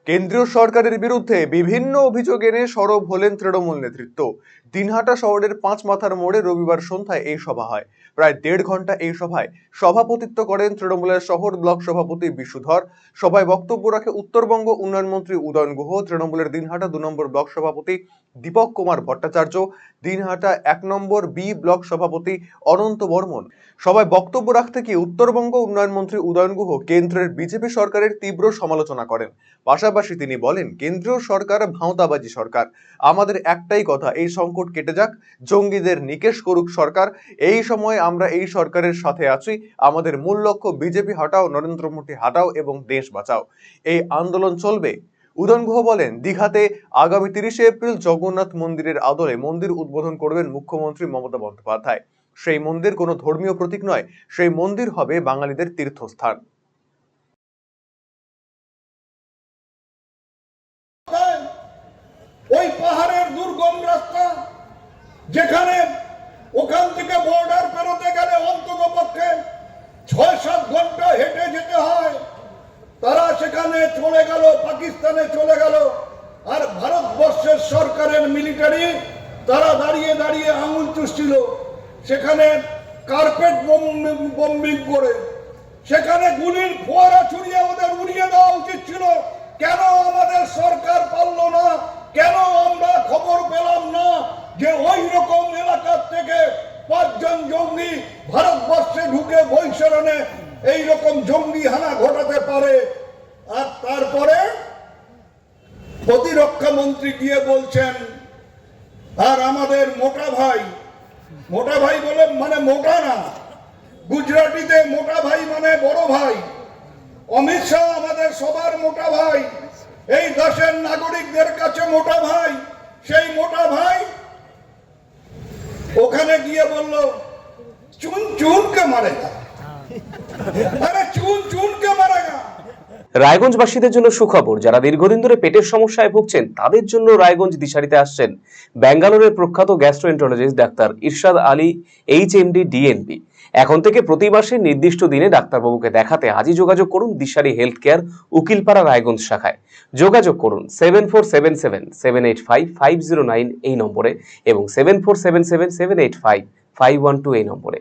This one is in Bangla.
কেন্দ্রীয় সরকারের বিরুদ্ধে বিভিন্ন অভিযোগ এনে সরব হলেন তৃণমূল নেতৃত্ব। দিনহাটা শহরের পাঁচ মাথার মোড়ে রবিবার সন্ধ্যায় এই সভা হয়। প্রায় ১.৫ ঘন্টা এই সভায় সভাপতিত্ব করেন তৃণমূলের শহর ব্লক সভাপতি বিশুধর। সভায় বক্তব্য রাখে উত্তরবঙ্গ উন্নয়ন মন্ত্রী উদয়ন গুহ, তৃণমূলের দিনহাটা ২ নম্বর ব্লক সভাপতি দীপক কুমার ভট্টাচার্য, দিনহাটা ১ নম্বর বি ব্লক সভাপতি অনন্ত বর্মন। সবাই বক্তব্য রাখতে গিয়ে উত্তরবঙ্গ উন্নয়ন মন্ত্রী উদয়ন গুহ কেন্দ্রের বিজেপি সরকারের তীব্র সমালোচনা করেন। পাশাপাশি তিনি বলেন, কেন্দ্রীয় সরকার ভাঁওতাবাজি সরকার। আমাদের একটাই কথা, এই সংকট কেটে যাক, জঙ্গিদের নিকেশ করুক সরকার। এই সময় আমরা এই সরকারের সাথে আছি। আমাদের মূল লক্ষ্য বিজেপি হটাও, নরেন্দ্র মোদী হটাও এবং দেশ বাঁচাও। এই আন্দোলন চলবে। উদয়ন গুহ বলেন, দীঘাতে আগামী ৩০শে এপ্রিল জগন্নাথ মন্দিরের আদলে মন্দির উদ্বোধন করবেন মুখ্যমন্ত্রী মমতা বন্দ্যোপাধ্যায়। সেই মন্দির কোনো ধর্মীয় প্রতীক নয়, সেই মন্দির হবে বাঙালিদের তীর্থস্থান। ওই পাহাড়ের দুর্গম রাস্তা, যেখানে ওখান থেকে বর্ডার পেরোতে গেলে অন্তত পক্ষে ৬-৭ ঘন্টা হেঁটে যেতে হয়। তারা সেখানে চলে গেল, পাকিস্তানে চলে গেল। আর ভারতবর্ষের সরকারের মিলিটারি তারা দাঁড়িয়ে দাঁড়িয়ে আঙুল চুষছিল। সেখানে কার্পেট বম্বিং করে, সেখানে গুলির ফোয়ারা ছড়িয়ে ওদের উড়িয়ে দেওয়া উচিত ছিল। কেন আমাদের সরকার পারল না? কেন আমরা খবর পেলাম না যে ওই রকম এলাকার থেকে ৫ জন জঙ্গি ভারতবর্ষে ঢুকে বৈশরণে এইরকম জঙ্গি হানা ঘটাতে পারে? আর তারপরে প্রতিরক্ষা মন্ত্রী গিয়ে বলছেন, আর আমাদের মোটা ভাই বলে মানে মোটা না, গুজরাটিতে মোটা ভাই মানে বড় ভাই। অমিত শাহ আমাদের সবার মোটা ভাই, এই দেশের নাগরিকদের কাছে মোটা ভাই। সেই মোটা ভাই ওখানে গিয়ে বলল, চুন চুনকে মারেগা। আরে চুন চুনকে মারেগা। রায়গঞ্জবাসীদের জন্য সুখবর, যারা দীর্ঘদিন ধরে পেটের সমস্যায় ভুগছেন তাদের জন্য রায়গঞ্জ দিশারিতে আসছেন ব্যাঙ্গালোরের প্রখ্যাত গ্যাস্ট্রোএন্টারোলজিস্ট ডাক্তার ইরশাদ আলী, HMD, DNB। এখন থেকে প্রতি মাসে নির্দিষ্ট দিনে ডাক্তারবাবুকে দেখাতে আজই যোগাযোগ করুন দিশারি হেলথ কেয়ার, উকিলপাড়া, রায়গঞ্জ শাখায়। যোগাযোগ করুন 7477785509 এই নম্বরে এবং 7477785512 এই নম্বরে।